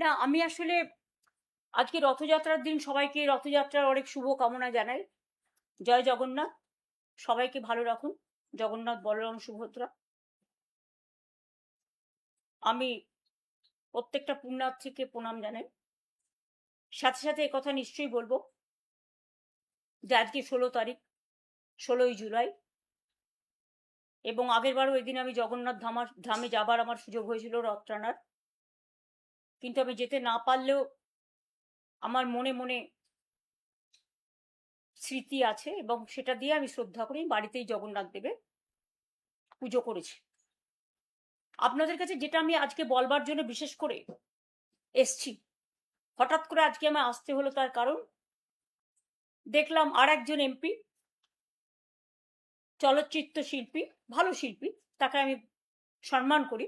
না, আমি আসলে আজকে রথযাত্রার দিন সবাইকে রথযাত্রার অনেক শুভ কামনা জানাই। জয় জগন্নাথ। সবাইকে ভালো রাখুন। জগন্নাথ, বলরাম, সুভদ্রা। আমি প্রত্যেকটা পুণ্যার্থীকে প্রণাম জানাই। সাথে, সাথে একথা নিশ্চয়ই বলব যে আজকে 16 তারিখ, 16ই জুলাই এবং আগেরবারও এদিন আমি জগন্নাথ ধামে যাবার আমার সুযোগ হয়েছিল রথ টানার। কিন্তু আমি যেতে না পারলেও আমার মনে, মনে স্মৃতি আছে এবং সেটা দিয়ে আমি শ্রদ্ধা করি। বাড়িতেই জগন্নাথ দেবের পুজো করেছি। আপনাদের কাছে যেটা আমি আজকে বলবার জন্য বিশেষ করে এসছি, হঠাৎ করে আজকে আমার আসতে হলো, তার কারণ দেখলাম আর একজন এমপি, চলচ্চিত্র শিল্পী, ভালো শিল্পী, তাকে আমি সম্মান করি,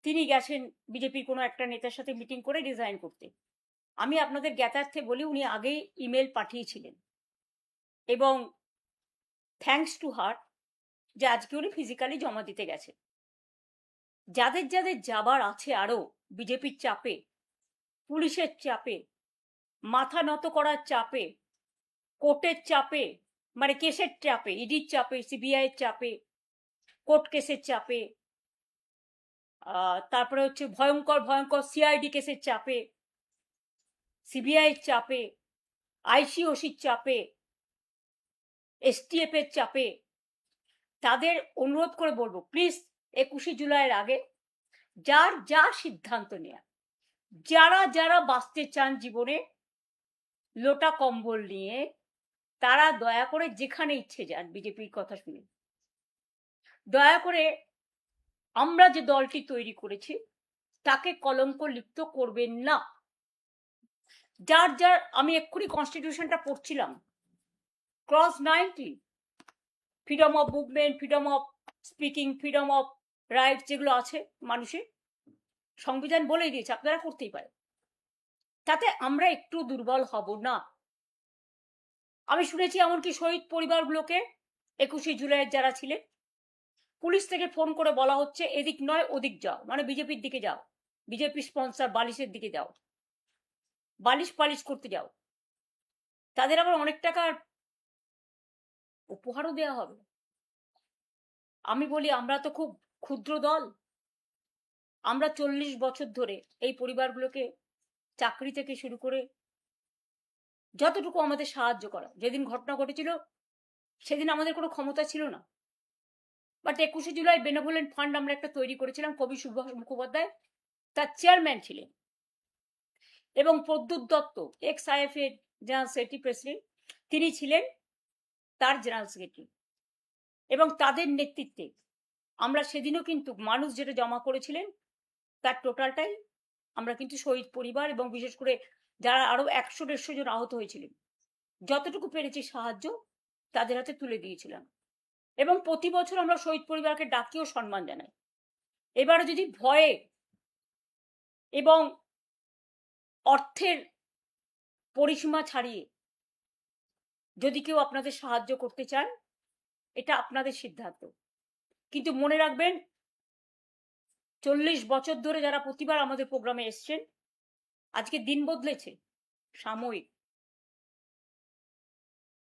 তিনি গেছেন বিজেপির কোনো একটা নেতার সাথে মিটিং করে রিজাইন করতে। আমি আপনাদের জ্ঞাতার্থে বলি, উনি আগেই ইমেল পাঠিয়েছিলেন এবং থ্যাঙ্কস টু হার যে আজকে উনি ফিজিক্যালি জমা দিতে গেছে। যাদের যাদের যাবার আছে আরো বিজেপির চাপে, পুলিশের চাপে, মাথা নত করার চাপে, কোর্টের চাপে, মানে কেসের চাপে, ইডির চাপে, সিবিআই এর চাপে, কোর্ট কেসের চাপে, তারপরে হচ্ছে ভয়ঙ্কর ভয়ঙ্কর সিআইডি কেসের চাপে, সিবিআই এর চাপে, আইসিওসির চাপে, এসটিএফ এর চাপে, তাদের অনুরোধ করে বলবো প্লিজ 21শে জুলাইয়ের আগে যার যা সিদ্ধান্ত নেয়া, যারা যারা বাঁচতে চান জীবনে লোটা কম্বল নিয়ে, তারা দয়া করে যেখানে ইচ্ছে যান বিজেপির কথা শুনে। দয়া করে আমরা যে দলটি তৈরি করেছি তাকে কলঙ্ক লিপ্ত করবেন না। যার যার, আমি এক্ষুনি কনস্টিটিউশনটা পড়ছিলাম, clause 90, freedom of movement, freedom of speaking, freedom of rights যেগুলো আছে মানুষের, সংবিধান বলেই দিয়েছে আপনারা করতেই পারেন। তাতে আমরা একটু দুর্বল হব না। আমি শুনেছি এমনকি শহীদ পরিবারগুলোকে 21শে জুলাইয়ের যারা ছিলেন, পুলিশ থেকে ফোন করে বলা হচ্ছে এদিক নয় ওদিক যাও, মানে বিজেপির দিকে যাও, বিজেপি স্পন্সর বালিশের দিকে যাও, বালিশ পালিশ করতে যাও। তাদের আবার অনেক টাকার উপহারও দেওয়া হবে। আমি বলি আমরা তো খুব ক্ষুদ্র দল, আমরা 40 বছর ধরে এই পরিবারগুলোকে চাকরি থেকে শুরু করে যতটুকু আমাদের সাহায্য করা, যেদিন ঘটনা ঘটেছিল সেদিন আমাদের কোনো ক্ষমতা ছিল না, বাট 21শে জুলাই বেনেভোলেন্ট ফান্ড আমরা একটা তৈরি করেছিলাম, কবি সুভাষ মুখোপাধ্যায় তার চেয়ারম্যান ছিলেন এবং প্রদ্যুৎ দত্ত এক্স আইএফ এর জেনারেল সেক্রেটারি প্রেসিডেন্ট, তিনি ছিলেন তার জেনারেল সেক্রেটারি এবং তাদের নেতৃত্বে আমরা সেদিনও কিন্তু মানুষ যেটা জমা করেছিলেন তার টোটালটাই আমরা কিন্তু শহীদ পরিবার এবং বিশেষ করে যারা আরো 100-150 জন আহত হয়েছিলেন যতটুকু পেরেছি সাহায্য তাদের হাতে তুলে দিয়েছিলাম এবং প্রতি বছর আমরা শহীদ পরিবারকে ডাকিও সম্মান জানাই। এবারে যদি ভয়ে এবং অর্থের পরিসীমা ছাড়িয়ে যদি কেউ আপনাদের সাহায্য করতে চান, এটা আপনাদের সিদ্ধান্ত, কিন্তু মনে রাখবেন 40 বছর ধরে যারা প্রতিবার আমাদের প্রোগ্রামে এসছেন, আজকে দিন বদলেছে, সাময়িক।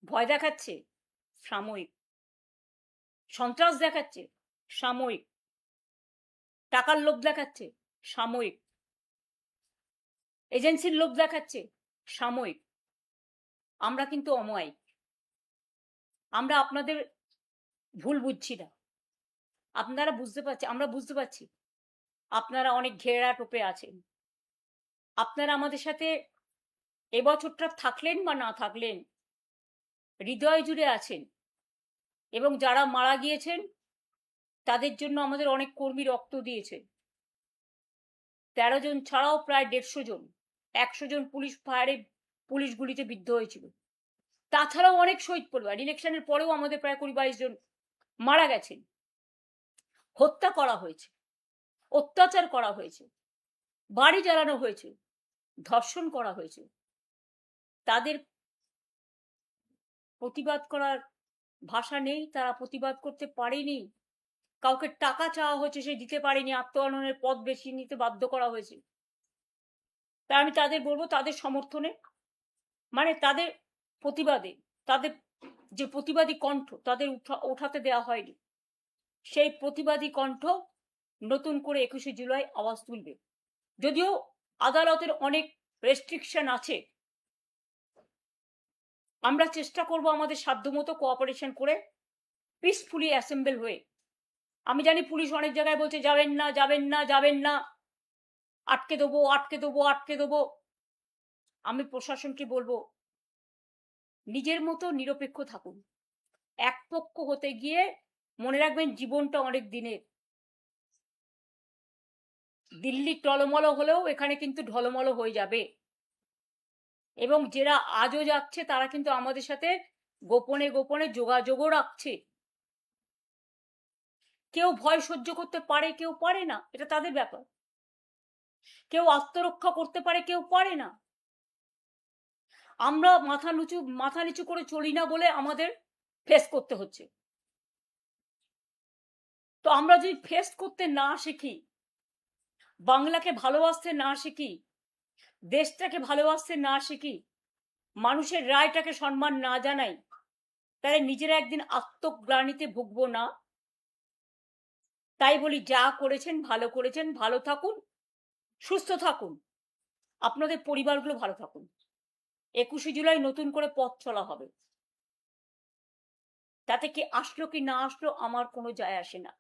ভয় দেখাচ্ছে, সাময়িক। সন্ত্রাস দেখাচ্ছে, সাময়িক। টাকার লোভ দেখাচ্ছে, সাময়িক। এজেন্সির লোভ দেখাচ্ছে, সাময়িক। আমরা কিন্তু অমায়িক। আমরা আপনাদের ভুল বুঝছি না, আপনারা বুঝতে পারছি, আমরা বুঝতে পারছি আপনারা অনেক ঘেরা টোপে আছেন। আপনারা আমাদের সাথে এবছরটা থাকলেন বা না থাকলেন হৃদয় জুড়ে আছেন এবং যারা মারা গিয়েছেন তাদের জন্য আমাদের অনেক কর্মী রক্ত দিয়েছে। 13 জন ছাড়াও প্রায় 150 জন, 100 জন পুলিশ ফায়ারে, পুলিশ গুলিতে বিদ্ধ হয়েছিল। তাছাড়াও অনেক শহীদ পরিবার, ইলেকশনের পরেও আমাদের প্রায় 20-22 জন মারা গেছেন, হত্যা করা হয়েছে, অত্যাচার করা হয়েছে, বাড়ি জ্বালানো হয়েছে, ধর্ষণ করা হয়েছে। তাদের প্রতিবাদ করার ভাষা নেই, তারা প্রতিবাদ করতে পারেনি, কাউকে টাকা চাওয়া হয়েছে, সে দিতে পারেনি, আত্মহননের পথ বেছে নিতে বাধ্য করা হয়েছে। তাই আমি তাদের বলবো, তাদের সমর্থনে, মানে তাদের প্রতিবাদে, তাদের যে প্রতিবাদী কণ্ঠ তাদের ওঠাতে দেওয়া হয়নি, সেই প্রতিবাদী কণ্ঠ নতুন করে 21শে জুলাই আওয়াজ তুলবে। যদিও আদালতের অনেক রেস্ট্রিকশন আছে, আমরা চেষ্টা করব আমাদের সাধ্যমতো কোঅপারেশন করে পিসফুলি অ্যাসেম্বল হয়ে। আমি জানি পুলিশ অনেক জায়গায় বলছে যাবেন না, যাবেন না, যাবেন না, আটকে দেবো, আটকে দেবো, আটকে দেবো। আমি প্রশাসনকে বলবো, নিজের মতো নিরপেক্ষ থাকুন। এক পক্ষ হতে গিয়ে মনে রাখবেন জীবনটা অনেক দিনের। দিল্লি টলমল হলেও এখানে কিন্তু ঢলমল হয়ে যাবে, এবং যারা আজও যাচ্ছে তারা কিন্তু আমাদের সাথে গোপনে গোপনে যোগাযোগও রাখছে। কেউ ভয় সহ্য করতে পারে, কেউ পারে না, এটা তাদের ব্যাপার। কেউ আত্মরক্ষা করতে পারে, কেউ পারে না। আমরা মাথা নিচু করে চলি না বলে আমাদের ফেস করতে হচ্ছে। তো আমরা যদি ফেস করতে না শিখি, বাংলাকে ভালোবাসতে না শিখি, দেশটাকে ভালোবাসতে না শিখি, মানুষের রায়টাকে সম্মান না জানাই, তাহলে নিজেরা একদিন আত্মগ্লানিতে ভুগবো না। তাই বলি, যা করেছেন ভালো করেছেন, ভালো থাকুন, সুস্থ থাকুন, আপনাদের পরিবারগুলো ভালো থাকুন। 21শে জুলাই নতুন করে পথ চলা হবে, তাতে কি আসলো কি না আসলো আমার কোনো যায় আসে না।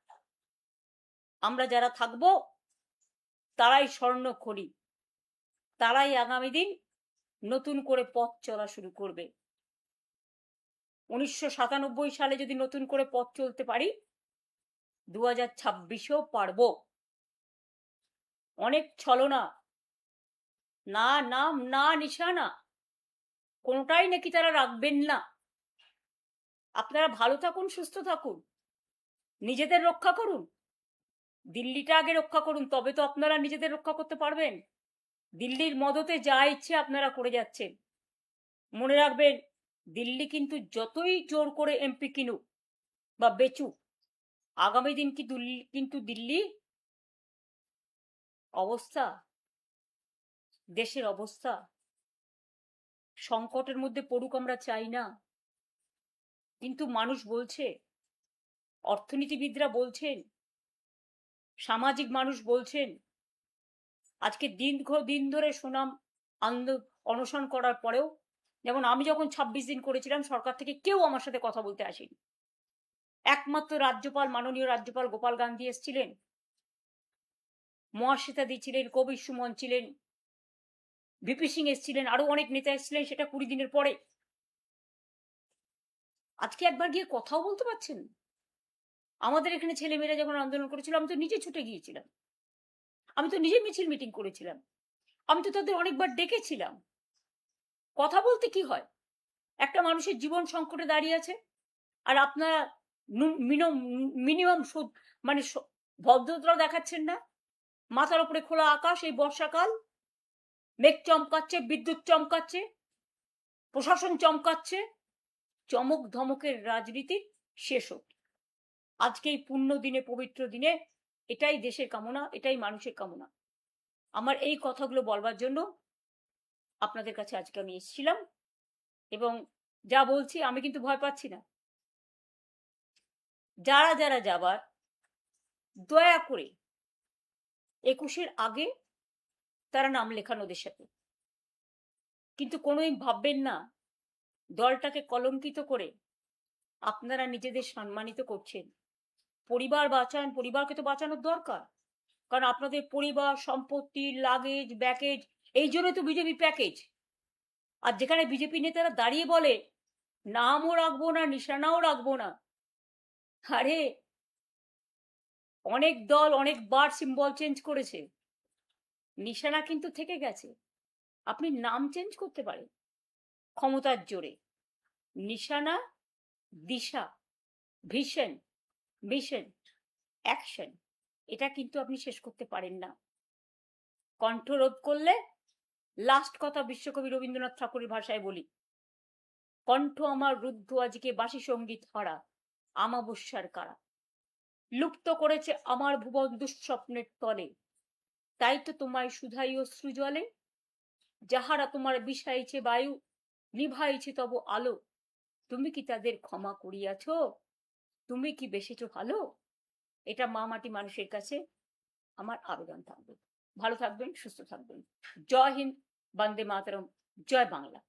আমরা যারা থাকবো তারাই স্বর্ণখনি, তারাই আগামী দিন নতুন করে পথ চলা শুরু করবে। 1997 সালে যদি নতুন করে পথ চলতে পারি, 2026-এও পারবো। অনেক ছলনা, না নাম না নিশানা, কোনোটাই নাকি তারা রাখবেন না। আপনারা ভালো থাকুন, সুস্থ থাকুন, নিজেদের রক্ষা করুন, দিল্লিটা আগে রক্ষা করুন, তবে তো আপনারা নিজেদের রক্ষা করতে পারবেন। দিল্লির মদতে যা ইচ্ছে আপনারা করে যাচ্ছেন। মনে রাখবেন, দিল্লি কিন্তু যতই জোর করে এমপি কিনুক বা বেচুক, আগামী দিন কিন্তু দিল্লি অবস্থা, দেশের অবস্থা সংকটের মধ্যে পড়ুক, আমরা চাই না। কিন্তু মানুষ বলছে, অর্থনীতিবিদরা বলছেন, সামাজিক মানুষ বলছেন, আজকে দিন ধরে সুনাম অনশন করার পরেও, যেমন আমি যখন 26 দিন করেছিলাম, সরকার থেকে কেউ আমার সাথে কথা বলতে আসেনি। একমাত্র রাজ্যপাল, মাননীয় রাজ্যপাল গোপাল গান্ধী এসেছিলেন, মহাশ্বেতাদি ছিলেন, কবির সুমন ছিলেন, ভিপি সিং এসেছিলেন, আরো অনেক নেতা এসেছিলেন, সেটা 20 দিনের পরে। আজকে একবার গিয়ে কথাও বলতে পারছেন। আমাদের এখানে ছেলেমেয়েরা যখন আন্দোলন করেছিল, আমি তো নিজে ছুটে গিয়েছিলাম, আমি তো নিজে মিছিল মিটিং করেছিলাম, আমি তো তাদের অনেকবার ডেকেছিলাম। কথা বলতে কি হয়? একটা মানুষের জীবন সংকটে দাঁড়িয়ে আছে, আর আপনারা মিনিমাম মানে ভদ্রতা দেখাচ্ছেন না। মাথার উপরে খোলা আকাশ, এই বর্ষাকাল, মেঘ চমকাচ্ছে, বিদ্যুৎ চমকাচ্ছে, প্রশাসন চমকাচ্ছে, চমক ধমকের রাজনীতি শেষ হোক। আজকে এই পুণ্য দিনে, পবিত্র দিনে, এটাই দেশের কামনা, এটাই মানুষের কামনা। আমার এই কথাগুলো বলবার জন্য আপনাদের কাছে আজকে আমি এসেছিলাম, এবং যা বলছি আমি কিন্তু ভয় পাচ্ছি না। যারা যারা যাবার, দয়া করে 21-এর আগে তারা নাম লেখান ওদের সাথে। কিন্তু কোনোদিন ভাববেন না দলটাকে কলঙ্কিত করে আপনারা নিজেদের সম্মানিত করছেন। পরিবার বাঁচান, পরিবারকে তো বাঁচানোর দরকার, কারণ আপনাদের পরিবার, সম্পত্তি, লাগেজ, ব্যাকেজ, এই জন্য তো বিজেপি প্যাকেজ। আর যেখানে বিজেপি নেতারা দাঁড়িয়ে বলে নামও রাখবো না, নিশানাও রাখবো না, আরে অনেক দল অনেকবার সিম্বল চেঞ্জ করেছে, নিশানা কিন্তু থেকে গেছে। আপনি নাম চেঞ্জ করতে পারেন ক্ষমতার জোরে, নিশানা, দিশা, ভিশন, মিশন, অ্যাকশন, এটা কিন্তু আপনি শেষ করতে পারেন না। কণ্ঠরোধ করলে, লাস্ট কথা বিশ্বকবি রবীন্দ্রনাথ ঠাকুরের ভাষায় বলি, কণ্ঠ আমার রুদ্ধ আজকে বাসি সঙ্গীত হারা, আমাবস্যার কারা। লুপ্ত করেছে আমার ভুবন দুঃস্বপ্নের তলে। তাই তো তোমায় শুধাই অশ্রু জলে, যাহারা তোমার বিষাইছে বায়ু, নিভাইছে তব আলো, তুমি কি তাদের ক্ষমা করিয়াছ? তুমি কি বেসেছো ভালো? এটা মা মাটি মানুষের কাছে আমার আবেদন থাকবে। ভালো থাকবেন, সুস্থ থাকবেন। জয় হিন্দ, বন্দে মাতরম, জয় বাংলা।